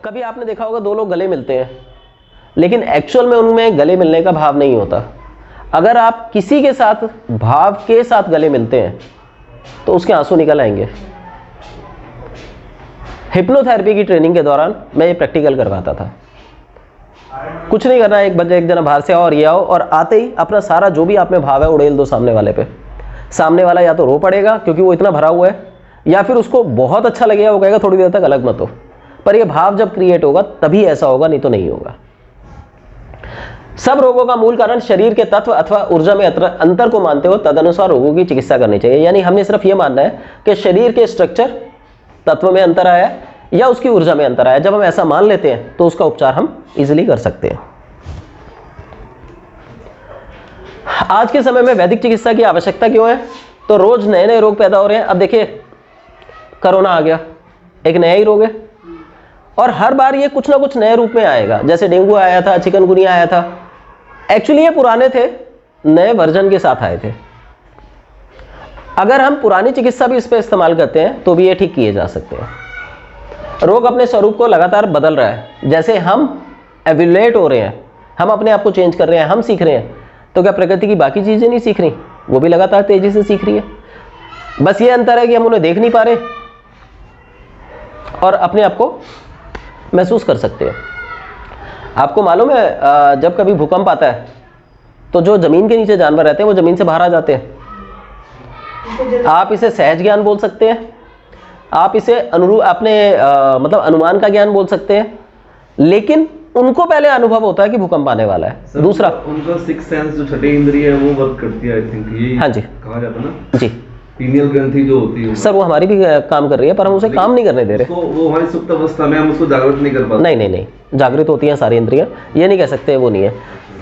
कभी आपने देखा होगा दो लोग गले मिलते हैं, लेकिन एक्चुअल में उनमें गले मिलने का भाव नहीं होता। अगर आप किसी के साथ भाव के साथ गले मिलते हैं तो उसके आंसू निकल आएंगे। हिप्नोथेरेपी की ट्रेनिंग के दौरान मैं ये प्रैक्टिकल करवाता था। कुछ नहीं करना, एक जना बाहर से आओ और ये आओ, और आते ही अपना सारा जो भी आप में भाव है उड़ेल दो सामने वाले पे। सामने वाला या तो रो पड़ेगा क्योंकि वो इतना भरा हुआ है, या फिर उसको बहुत अच्छा लगेगा, वो कहेगा थोड़ी देर तक अलग मत हो। पर ये भाव जब क्रिएट होगा तभी ऐसा होगा, नहीं तो नहीं होगा। सब रोगों का मूल कारण शरीर के तत्व अथवा ऊर्जा में अंतर को मानते हुए तदनुसार रोगों की चिकित्सा करनी चाहिए। यानी हमने सिर्फ ये मानना है कि शरीर के स्ट्रक्चर तत्व में अंतर आया है या उसकी ऊर्जा में अंतर आया। जब हम ऐसा मान लेते हैं तो उसका उपचार हम इजीली कर सकते हैं। आज के समय में वैदिक चिकित्सा की आवश्यकता क्यों है? तो रोज नए नए रोग पैदा हो रहे हैं। अब देखिए कोरोना आ गया, एक नया ही रोग है, और हर बार ये कुछ ना कुछ नए रूप में आएगा। जैसे डेंगू आया था, चिकनगुनिया आया था, एक्चुअली ये पुराने थे, नए वर्जन के साथ आए थे। अगर हम पुरानी चिकित्सा भी इस पर इस्तेमाल करते हैं तो भी ये ठीक किए जा सकते हैं। रोग अपने स्वरूप को लगातार बदल रहा है। जैसे हम एवोल्यूट हो रहे हैं, हम अपने आप को चेंज कर रहे हैं, हम सीख रहे हैं, तो क्या प्रकृति की बाकी चीजें नहीं सीख रही? वो भी लगातार तेजी से सीख रही है। बस ये अंतर है कि हम उन्हें देख नहीं पा रहे और अपने आप को महसूस कर सकते हैं। आपको मालूम है जब कभी भूकंप आता है तो जो जमीन के नीचे जानवर रहते हैं वो जमीन से बाहर आ जाते हैं। आप इसे सहज ज्ञान बोल सकते हैं, आप इसे अपने मतलब अनुमान का ज्ञान बोल सकते हैं, लेकिन उनको पहले अनुभव होता है कि भूकंप आने वाला है। दूसरा उनका सिक्स सेंस जो छठी इंद्रिय है वो वर्क करती है, आई थिंक ये हाँ जी कहा जाता है ना जी। पीनियल ग्रंथि जो होती है सर वो हमारी भी काम कर रही है, पर हम उसे काम नहीं करने दे रहे। वो हमारी सुप्त अवस्था में हम उसको जागृत नहीं कर पाते। नहीं, जागृत होती हैं सारी इंद्रियां, ये नहीं कह सकते वो नहीं है।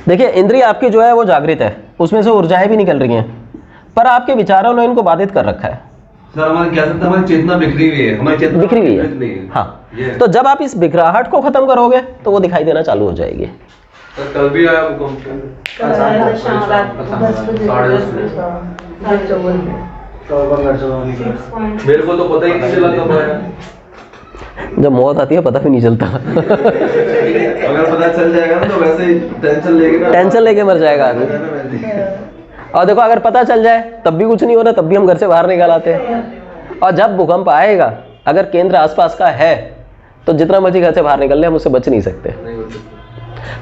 देखिए इंद्रिय आपकी जो है वो जागृत है, उसमें से ऊर्जाएं भी निकल रही हैं, पर आपके विचारों ने इनको बाधित कर रखा है। सर हमारी क्या सकते, हमारी चेतना बिखरी हुई है, हमारी चेतना बिखरी हुई है। हाँ, तो जब आप इस बिखराहट को खत्म करोगे तो वो दिखाई देना चालू हो जाएगी। कल भी आया भूकंप, मेरे को तो पता ही नहीं चला कब आया। जब मौत आती है पता भी नहीं चलता। अगर पता चल जाएगा ना तो वैसे ही टेंशन लेके मर जाएगा आदमी। और देखो अगर पता चल जाए तब भी कुछ नहीं होना, तब भी हम घर से बाहर निकल आते हैं। और जब भूकंप आएगा अगर केंद्र आसपास का है तो जितना मर्जी घर से बाहर निकल ले हम उससे बच नहीं सकते।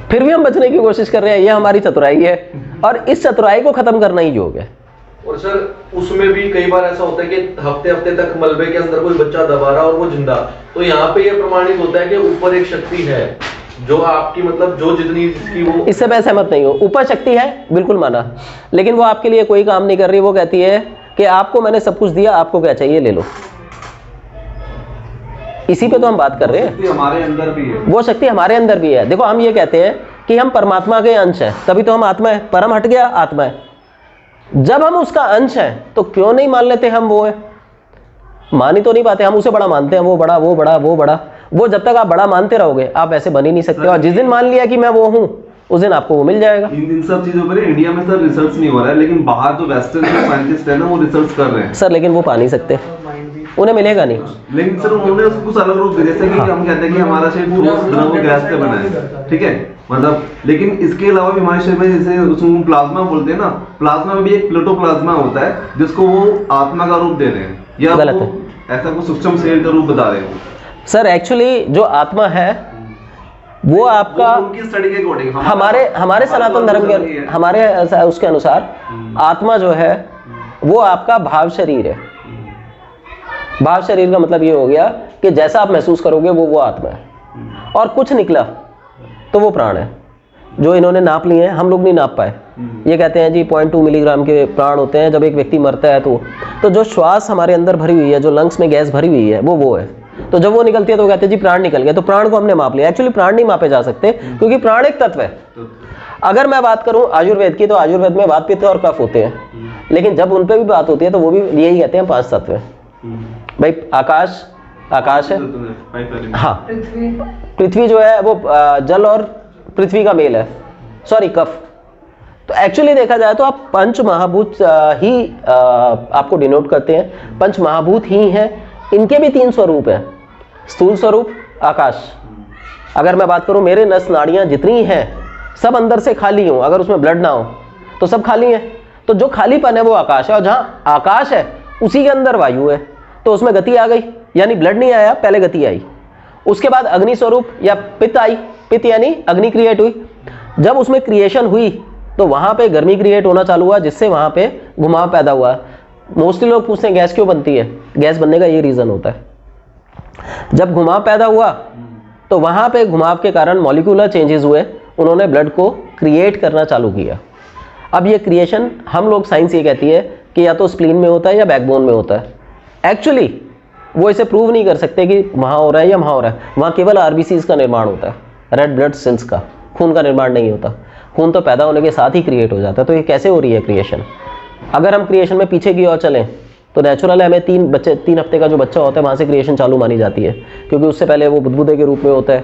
फिर भी हम बचने की कोशिश कर रहे हैं, ये हमारी चतुराई है, और इस चतुराई को खत्म करना ही योग है। और सर उसमें भी कई बार ऐसा होता है कि हफ्ते हफ्ते तक मलबे के अंदर कोई बच्चा दबा रहा और वो जिंदा, तो यहाँ पे ये प्रमाणित होता है कि ऊपर एक शक्ति है जो आपकी मतलब जो जितनी की वो, इससे मैं सहमत नहीं हूँ। ऊपर शक्ति है बिल्कुल माना, लेकिन वो आपके लिए कोई काम नहीं कर रही। वो कहती है कि आपको मैंने सब कुछ दिया, आपको क्या चाहिए ले लो। इसी पे तो हम बात कर रहे हैं। हमारे अंदर भी है वो शक्ति, हमारे अंदर भी है। देखो हम ये कहते हैं कि हम परमात्मा के अंश हैं, तभी तो हम आत्मा है। परम हट गया, आत्मा है। जब हम उसका अंश हैं तो क्यों नहीं मान लेते हम वो है? मान ही तो नहीं पाते, हम उसे बड़ा मानते हैं। वो बड़ा, वो बड़ा, वो बड़ा। वो जब तक आप बड़ा मानते रहोगे आप ऐसे बन ही नहीं सकते। और जिस दिन मान लिया कि मैं वो हूं उस दिन आपको वो मिल जाएगा। इन सब चीजों पर इंडिया में सर रिसर्च नहीं हो रहा है, लेकिन बाहर जो वेस्टर्न साइंटिस्ट है ना वो रिसर्च कर रहे हैं सर, लेकिन वो पा नहीं सकते, उन्हें मिलेगा नहीं। लेकिन सर उन्होंने उसको कुछ अलग रूप दिया, जैसे कि हम कहते हैं कि हमारा शरीर द्रव गैस से बना है, ठीक है, मतलब, लेकिन इसके अलावा भी हमारे शरीर में जैसे उसको प्लाज्मा बोलते हैं ना, प्लाज्मा में भी एक प्लेटोप्लाज्मा होता है जिसको वो आत्मा का रूप दे रहे हैं, या गलत है, ऐसा कुछ सूक्ष्म शरीर का रूप बता रहे हैं। सर एक्चुअली जो आत्मा है वो आपका उनकी स्टडी के अकॉर्डिंग, हमारे सनातन धर्म के हमारे उसके अनुसार आत्मा जो है वो आपका भाव शरीर है। भाव शरीर का मतलब ये हो गया कि जैसा आप महसूस करोगे वो आत्मा है, और कुछ निकला तो वो प्राण है। जो इन्होंने नाप लिए हैं हम लोग नहीं नाप पाए। ये कहते हैं जी 0.2 मिलीग्राम के प्राण होते हैं जब एक व्यक्ति मरता है। तो जो श्वास हमारे अंदर भरी हुई है, जो लंग्स में गैस भरी हुई है वो है। तो जब वो निकलती है तो कहते हैं जी प्राण निकल गया। तो प्राण को हमने माप लिया। एक्चुअली प्राण नहीं मापे जा सकते क्योंकि प्राण एक तत्व है। अगर मैं बात करूं आयुर्वेद की तो आयुर्वेद में वात, पित्त और कफ होते हैं, लेकिन जब उन पर भी बात होती है तो वो भी यही कहते हैं 5 तत्व है। भाई आकाश है, हाँ, पृथ्वी जो है वो जल और पृथ्वी का मेल है, सॉरी कफ। तो एक्चुअली देखा जाए तो आप पंच महाभूत ही आपको डिनोट करते हैं। पंच महाभूत ही हैं, इनके भी 3 स्वरूप हैं। स्थूल स्वरूप आकाश, अगर मैं बात करूं मेरे नस नाड़ियां जितनी हैं सब अंदर से खाली हों, अगर उसमें ब्लड ना हो तो सब खाली है। तो जो खालीपन है वो आकाश है, और जहां आकाश है उसी के अंदर वायु है, तो उसमें गति आ गई, यानी ब्लड नहीं आया, पहले गति आई। उसके बाद अग्नि स्वरूप या पित्त आई, पित्त यानी अग्नि क्रिएट हुई। जब उसमें क्रिएशन हुई तो वहां पे गर्मी क्रिएट होना चालू हुआ, जिससे वहां पे घुमाव पैदा हुआ। मोस्टली लोग पूछते हैं गैस क्यों बनती है, गैस बनने का ये रीजन होता है, जब घुमाव पैदा हुआ तो वहां पे घुमाव के कारण मॉलिक्यूलर चेंजेस हुए, उन्होंने ब्लड को क्रिएट करना चालू किया। अब ये क्रिएशन हम लोग साइंस ये कहती है कि या तो स्प्लीन में होता है या बैकबोन में होता है। एक्चुअली वो इसे प्रूव नहीं कर सकते कि वहाँ हो रहा है या वहाँ हो रहा है, वहाँ केवल आरबीसीज का निर्माण होता है, रेड ब्लड सेल्स का, खून का निर्माण नहीं होता। खून तो पैदा होने के साथ ही क्रिएट हो जाता है। तो ये कैसे हो रही है क्रिएशन? अगर हम क्रिएशन में पीछे की ओर चलें तो नेचुरल है, हमें 3 हफ्ते का जो बच्चा होता है वहाँ से क्रिएशन चालू मानी जाती है, क्योंकि उससे पहले वो बुदबुदे के रूप में होता है।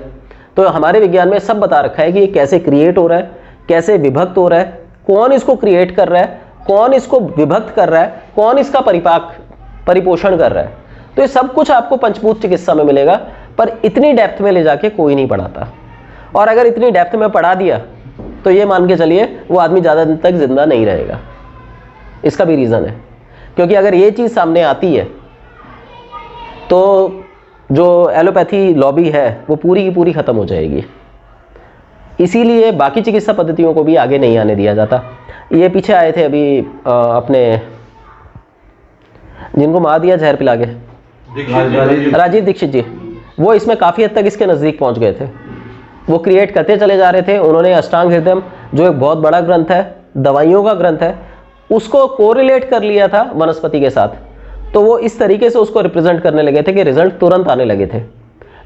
तो हमारे विज्ञान में सब बता रखा है कि ये कैसे क्रिएट हो रहा है, कैसे विभक्त हो रहा है, कौन इसको क्रिएट कर रहा है, कौन इसको विभक्त कर रहा है, कौन इसका परिपोषण कर रहा है। तो ये सब कुछ आपको पंचभूत चिकित्सा में मिलेगा, पर इतनी डेप्थ में ले जाके कोई नहीं पढ़ाता। और अगर इतनी डेप्थ में पढ़ा दिया तो ये मान के चलिए वो आदमी ज़्यादा दिन तक जिंदा नहीं रहेगा। इसका भी रीज़न है, क्योंकि अगर ये चीज़ सामने आती है तो जो एलोपैथी लॉबी है वो पूरी की पूरी ख़त्म हो जाएगी। इसीलिए बाकी चिकित्सा पद्धतियों को भी आगे नहीं आने दिया जाता। ये पीछे आए थे अभी अपने जिनको मार दिया जहर पिला के, राजीव दीक्षित जी, वो इसमें काफ़ी हद तक इसके नज़दीक पहुंच गए थे। वो क्रिएट करते चले जा रहे थे। उन्होंने अष्टांग हृदय जो एक बहुत बड़ा ग्रंथ है, दवाइयों का ग्रंथ है, उसको कोरिलेट कर लिया था वनस्पति के साथ। तो वो इस तरीके से उसको रिप्रेजेंट करने लगे थे कि रिजल्ट तुरंत आने लगे थे।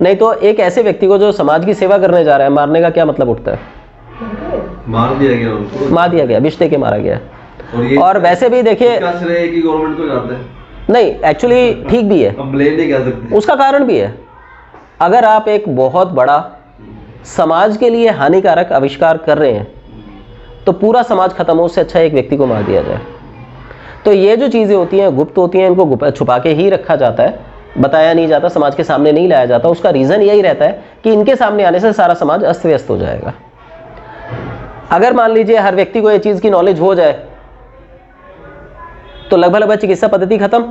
नहीं तो एक ऐसे व्यक्ति को जो समाज की सेवा करने जा रहा है, मारने का क्या मतलब उठता है? मार दिया गया उनको, मार दिया गया, विष दे के मारा गया। और वैसे भी देखिए गवर्नमेंट को जाता है नहीं, एक्चुअली ठीक भी है, ब्लेम नहीं कर सकते, उसका कारण भी है। अगर आप एक बहुत बड़ा समाज के लिए हानिकारक आविष्कार कर रहे हैं तो पूरा समाज खत्म हो, उससे अच्छा एक व्यक्ति को मार दिया जाए। तो ये जो चीज़ें होती हैं गुप्त होती हैं, इनको छुपा के ही रखा जाता है, बताया नहीं जाता, समाज के सामने नहीं लाया जाता। उसका रीज़न यही रहता है कि इनके सामने आने से सारा समाज अस्त व्यस्त हो जाएगा। अगर मान लीजिए हर व्यक्ति को ये चीज़ की नॉलेज हो जाए तो लगभग चिकित्सा पद्धति खत्म।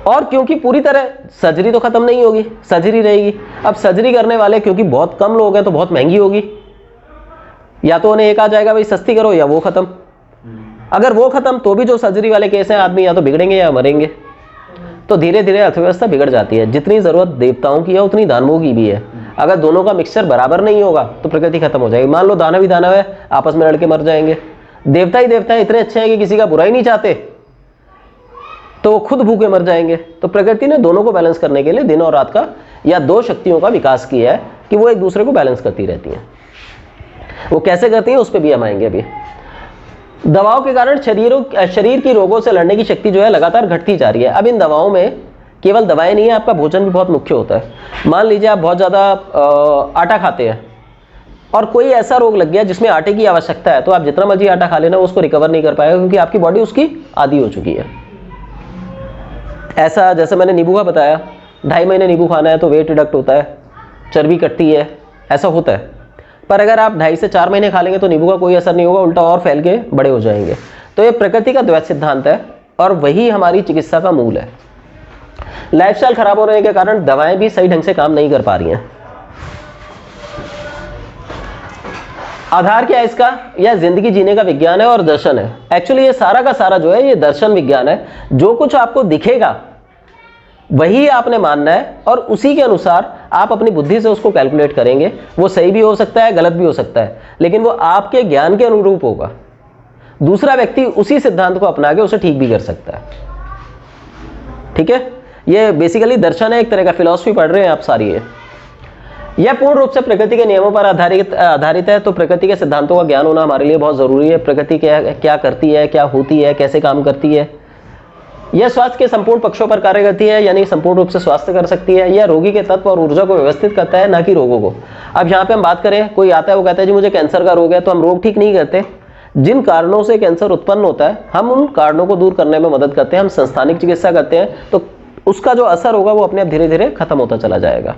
और क्योंकि पूरी तरह सर्जरी तो खत्म नहीं होगी, सर्जरी रहेगी। अब सर्जरी करने वाले क्योंकि बहुत कम लोग हैं तो बहुत महंगी होगी, या तो उन्हें एक आ जाएगा भाई सस्ती करो, या वो खत्म। अगर वो खत्म तो भी जो सर्जरी वाले केस हैं आदमी या तो बिगड़ेंगे या मरेंगे। तो धीरे धीरे अर्थव्यवस्था बिगड़ जाती है। जितनी ज़रूरत देवताओं की है उतनी दानवों की भी है। अगर दोनों का मिक्सचर बराबर नहीं होगा तो प्रकृति खत्म हो जाएगी। मान लो दानव ही दानव है, आपस में लड़के मर जाएंगे। देवता ही देवता है, इतने अच्छे हैं कि किसी का बुरा ही नहीं चाहते, तो वो खुद भूखे मर जाएंगे। तो प्रकृति ने दोनों को बैलेंस करने के लिए दिन और रात का या दो शक्तियों का विकास किया है कि वो एक दूसरे को बैलेंस करती रहती हैं। वो कैसे करती हैं उस पर भी हम आएंगे अभी। दवाओं के कारण शरीर की रोगों से लड़ने की शक्ति जो है लगातार घटती जा रही है। अब इन दवाओं में केवल दवाएं नहीं है, आपका भोजन भी बहुत मुख्य होता है। मान लीजिए आप बहुत ज़्यादा आटा खाते हैं और कोई ऐसा रोग लग गया जिसमें आटे की आवश्यकता है, तो आप जितना मर्जी आटा खा लेना उसको रिकवर नहीं कर पाएगा, क्योंकि आपकी बॉडी उसकी आदी हो चुकी है। ऐसा जैसे मैंने नींबू का बताया, 2.5 महीने नींबू खाना है तो वेट रिडक्ट होता है, चर्बी कटती है, ऐसा होता है। पर अगर आप 2.5 से 4 महीने खा लेंगे तो नींबू का कोई असर नहीं होगा, उल्टा और फैल के बड़े हो जाएंगे। तो ये प्रकृति का द्वैत सिद्धांत है और वही हमारी चिकित्सा का मूल है। लाइफस्टाइल खराब होने के कारण दवाएं भी सही ढंग से काम नहीं कर पा रही हैं। आधार क्या है इसका? यह जिंदगी जीने का विज्ञान है और दर्शन है। एक्चुअली ये सारा का सारा जो है ये दर्शन विज्ञान है। जो कुछ आपको दिखेगा वही आपने मानना है और उसी के अनुसार आप अपनी बुद्धि से उसको कैलकुलेट करेंगे। वो सही भी हो सकता है, गलत भी हो सकता है, लेकिन वो आपके ज्ञान के अनुरूप होगा। दूसरा व्यक्ति उसी सिद्धांत को अपना के उसे ठीक भी कर सकता है। ठीक है, ये बेसिकली दर्शन है, एक तरह का फिलॉसफी पढ़ रहे हैं आप सारी। यह पूर्ण रूप से प्रकृति के नियमों पर आधारित है। तो प्रकृति के सिद्धांतों का ज्ञान होना हमारे लिए बहुत ज़रूरी है। प्रकृति क्या करती है, क्या होती है, कैसे काम करती है। यह स्वास्थ्य के संपूर्ण पक्षों पर कार्य करती है, यानी संपूर्ण रूप से स्वास्थ्य कर सकती है। यह रोगी के तत्व और ऊर्जा को व्यवस्थित करता है, ना कि रोगों को। अब यहाँ पे हम बात करें, कोई आता है वो कहता है जी मुझे कैंसर का रोग है, तो हम रोग ठीक नहीं करते। जिन कारणों से कैंसर उत्पन्न होता है हम उन कारणों को दूर करने में मदद करते हैं। हम संस्थानिक चिकित्सा करते हैं तो उसका जो असर होगा वो अपने आप धीरे धीरे खत्म होता चला जाएगा।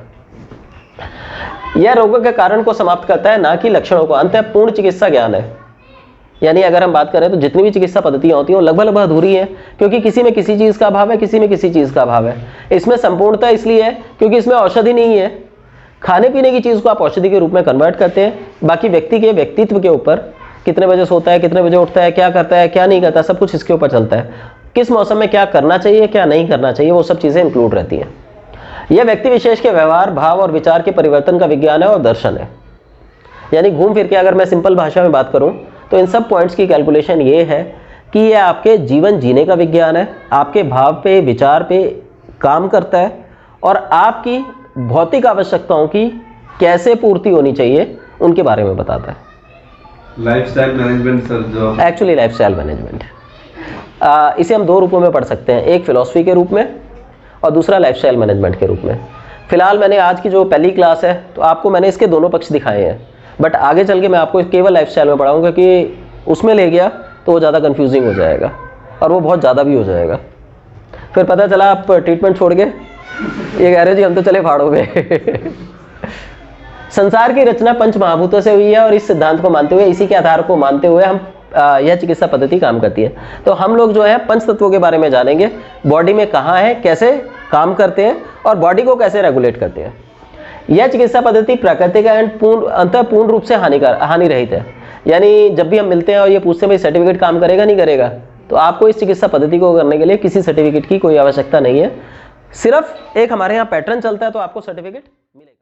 यह रोगों के कारण को समाप्त करता है, ना कि लक्षणों को। अंततः पूर्ण चिकित्सा ज्ञान है। यानी अगर हम बात करें तो जितनी भी चिकित्सा पद्धतियां होती हैं वो लगभग लगभग अधूरी है, क्योंकि किसी में किसी चीज़ का अभाव है, किसी में किसी चीज़ का अभाव है। इसमें संपूर्णता इसलिए है क्योंकि इसमें औषधि नहीं है। खाने पीने की चीज़ को आप औषधि के रूप में कन्वर्ट करते हैं, बाकी व्यक्ति के व्यक्तित्व के ऊपर, कितने बजे सोता है, कितने बजे उठता है, क्या करता है, क्या नहीं करता, सब कुछ इसके ऊपर चलता है। किस मौसम में क्या करना चाहिए, क्या नहीं करना चाहिए, वो सब चीज़ें इंक्लूड रहती हैं। यह व्यक्ति विशेष के व्यवहार, भाव और विचार के परिवर्तन का विज्ञान है और दर्शन है। यानी घूम फिर के अगर मैं सिंपल भाषा में बात करूं तो इन सब पॉइंट्स की कैलकुलेशन ये है कि ये आपके जीवन जीने का विज्ञान है, आपके भाव पे, विचार पे काम करता है और आपकी भौतिक आवश्यकताओं की कैसे पूर्ति होनी चाहिए उनके बारे में बताता है। लाइफस्टाइल मैनेजमेंट सर, जो एक्चुअली लाइफस्टाइल मैनेजमेंट है। इसे हम दो रूपों में पढ़ सकते हैं, एक फिलॉसफी के रूप में और दूसरा लाइफस्टाइल मैनेजमेंट के रूप में। फिलहाल मैंने आज की जो पहली क्लास है तो आपको मैंने इसके दोनों पक्ष दिखाए हैं, बट आगे चल के मैं आपको केवल लाइफस्टाइल में पढ़ाऊंगा, क्योंकि उसमें ले गया तो वो ज़्यादा कंफ्यूजिंग हो जाएगा और वो बहुत ज़्यादा भी हो जाएगा। फिर पता चला आप ट्रीटमेंट छोड़ के ये कह रहे जी हम तो चले फाड़ो में। संसार की रचना पंच महाभूतों से हुई है और इस सिद्धांत को मानते हुए, इसी के आधार को मानते हुए हम यह चिकित्सा पद्धति काम करती है। तो हम लोग जो है पंच तत्वों के बारे में जानेंगे, बॉडी में कहाँ है, कैसे काम करते हैं और बॉडी को कैसे रेगुलेट करते हैं। यह चिकित्सा पद्धति प्राकृतिक एंड पूर्ण रूप से हानि रहित है। यानी जब भी हम मिलते हैं और ये पूछते हैं भाई सर्टिफिकेट काम करेगा नहीं करेगा, तो आपको इस चिकित्सा पद्धति को करने के लिए किसी सर्टिफिकेट की कोई आवश्यकता नहीं है। सिर्फ एक हमारे यहाँ पैटर्न चलता है तो आपको सर्टिफिकेट मिलेगा।